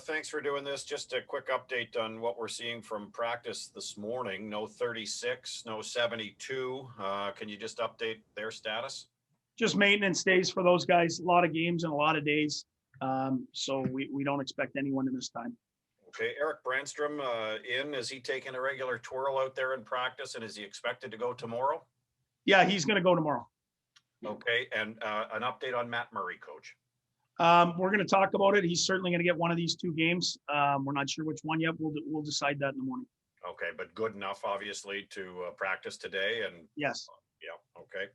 Thanks for doing this. Just a quick update on what we're seeing from practice this morning. No 36, no 72. Can you just update their status? Just maintenance days for those guys. A lot of games and a lot of days. So we don't expect anyone in this time. Okay, Eric Brandstrom is he taking a regular twirl out there in practice, and is he expected to go tomorrow? Yeah, he's going to go tomorrow. Okay, and an update on Matt Murray, Coach. We're going to talk about it. He's certainly going to get one of these two games. We're not sure which one yet. We'll decide that in the morning. Okay, but good enough, obviously, to practice today. And yes. Yeah. Okay.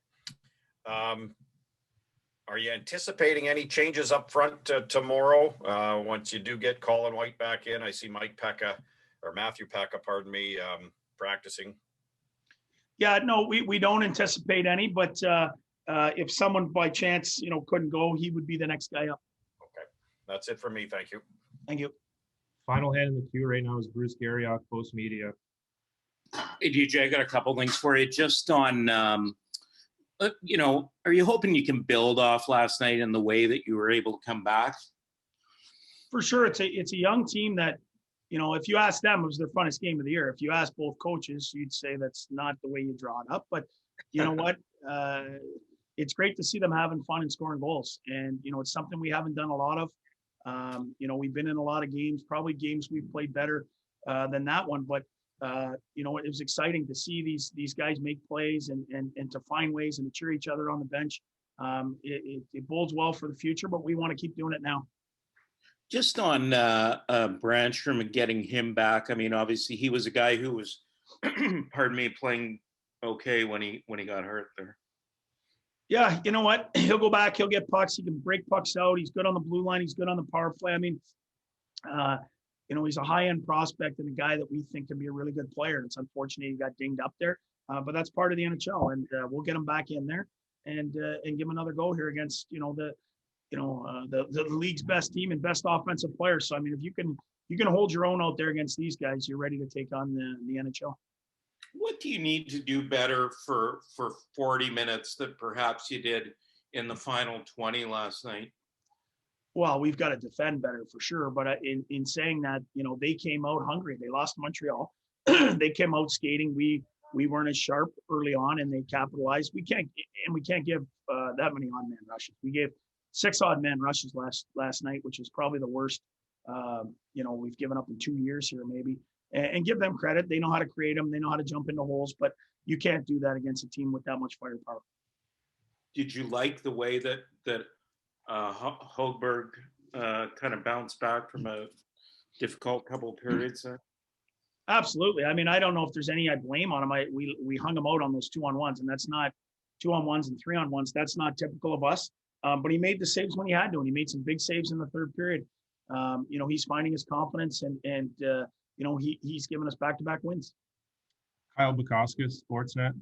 Are you anticipating any changes up front tomorrow once you do get Colin White back in? I see Matthew Pekka, practicing. Yeah, no, we don't anticipate any, but if someone by chance, couldn't go, he would be the next guy up. Okay, that's it for me. Thank you. Thank you. Final hand in the queue right now is Bruce Garriock, Post Media. Hey, DJ, I got a couple links for you. Just on, are you hoping you can build off last night in the way that you were able to come back? For sure. It's a young team that, if you ask them, it was their funnest game of the year. If you ask both coaches, you'd say that's not the way you draw it up. But you know what? It's great to see them having fun and scoring goals. And, it's something we haven't done a lot of. We've been in a lot of games, probably games we've played better than that one. But, it was exciting to see these guys make plays and to find ways and to cheer each other on the bench. It bodes well for the future, but we want to keep doing it now. Just on Brandstrom and getting him back. I mean, obviously he was a guy who was, playing okay when he got hurt there. Yeah, you know what? He'll go back. He'll get pucks. He can break pucks out. He's good on the blue line. He's good on the power play. I mean, he's a high-end prospect and a guy that we think can be a really good player. It's unfortunate he got dinged up there, but that's part of the NHL, and we'll get him back in there and give him another go here against the league's best team and best offensive players. So I mean, if you can hold your own out there against these guys, you're ready to take on the NHL. What do you need to do better for 40 minutes that perhaps you did in the final 20 last night? Well, we've got to defend better for sure. But in saying that, they came out hungry. They lost Montreal. They came out skating. We weren't as sharp early on, and they capitalized. We can't give that many odd man rushes. We gave 6 odd man rushes last night, which is probably the worst we've given up in 2 years here, maybe. And give them credit. They know how to create them. They know how to jump into holes, but you can't do that against a team with that much firepower. Did you like the way that Hogberg kind of bounced back from a difficult couple of periods there? Absolutely. I mean, I don't know if there's any I blame on him. We hung him out on those 2-on-1s, and that's not 2-on-1s and 3-on-1s. That's not typical of us. But he made the saves when he had to, and he made some big saves in the third period. He's finding his confidence, and he's given us back-to-back wins. Kyle Bukauskas, Sportsnet.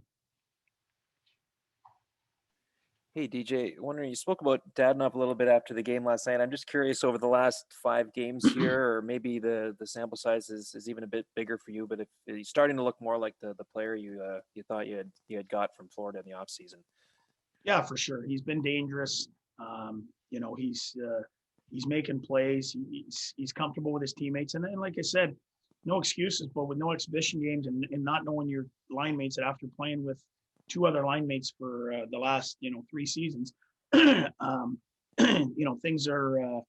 Hey, DJ, wondering, you spoke about Dadonov a little bit after the game last night. I'm just curious, over the last 5 games here, or maybe the sample size is even a bit bigger for you, but if he's starting to look more like the player you thought you had got from Florida in the offseason. Yeah, for sure. He's been dangerous. He's making plays. He's comfortable with his teammates. And like I said, no excuses, but with no exhibition games and not knowing your line mates after playing with 2 other line mates for the last, 3 seasons, things are, a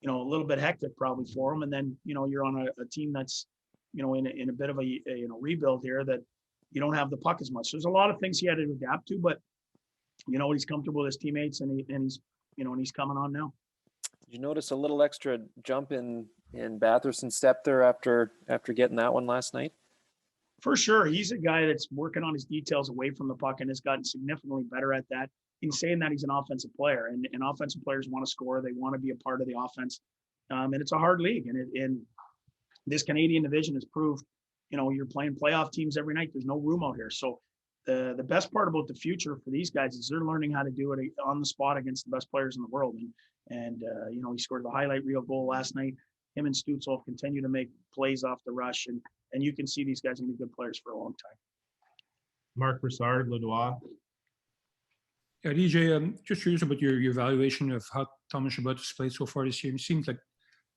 little bit hectic probably for him. And then, you're on a team that's, in a bit of a rebuild here that you don't have the puck as much. So there's a lot of things he had to adapt to, but, he's comfortable with his teammates and he's coming on now. Did you notice a little extra jump in Batherson's step there after getting that one last night? For sure. He's a guy that's working on his details away from the puck and has gotten significantly better at that. In saying that, he's an offensive player, and offensive players want to score. They want to be a part of the offense. And it's a hard league. And this Canadian division has proved, you're playing playoff teams every night. There's no room out here. So the best part about the future for these guys is they're learning how to do it on the spot against the best players in the world. And he scored the highlight reel goal last night. Him and Stützle continue to make plays off the rush, and you can see these guys are going to be good players for a long time. Mark Broussard, Le Devoir. Yeah, DJ, I'm just curious about your evaluation of how Thomas Chabot has played so far this year. It seems like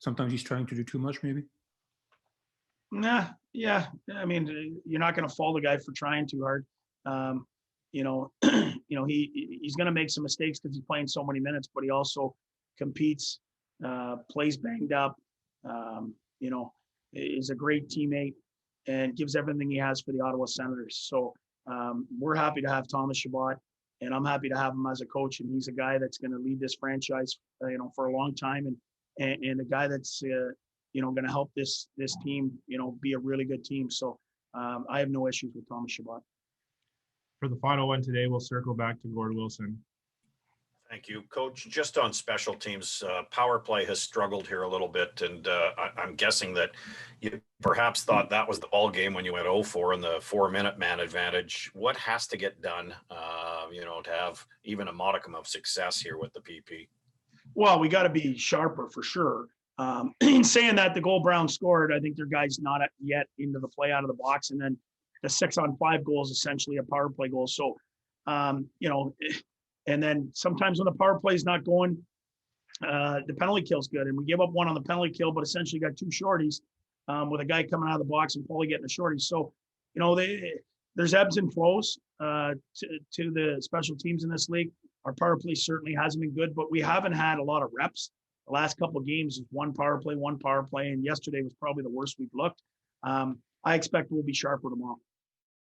sometimes he's trying to do too much, maybe? Nah, yeah. I mean, you're not going to fault the guy for trying too hard. You know, he's going to make some mistakes because he's playing so many minutes, but he also competes, plays banged up. You know, is a great teammate and gives everything he has for the Ottawa Senators. So we're happy to have Thomas Chabot, and I'm happy to have him as a coach. And he's a guy that's going to lead this franchise, for a long time, and a guy that's going to help this team, be a really good team. So I have no issues with Thomas Chabot. For the final one today, we'll circle back to Gord Wilson. Thank you, Coach. Just on special teams, power play has struggled here a little bit, and I'm guessing that you perhaps thought that was the ball game when you went 0-4 in the 4-minute man advantage. What has to get done, to have even a modicum of success here with the PP? Well, we got to be sharper for sure. In saying that, the goal Brown scored, I think their guy's not yet into the play out of the box, and then the 6-on-5 goal is essentially a power play goal. So, and then sometimes when the power play is not going, the penalty kill's good. And we gave up one on the penalty kill, but essentially got two shorties with a guy coming out of the box and Paulie getting a shorty. So, there's ebbs and flows to the special teams in this league. Our power play certainly hasn't been good, but we haven't had a lot of reps. The last couple of games is one power play, and yesterday was probably the worst we've looked. I expect we'll be sharper tomorrow.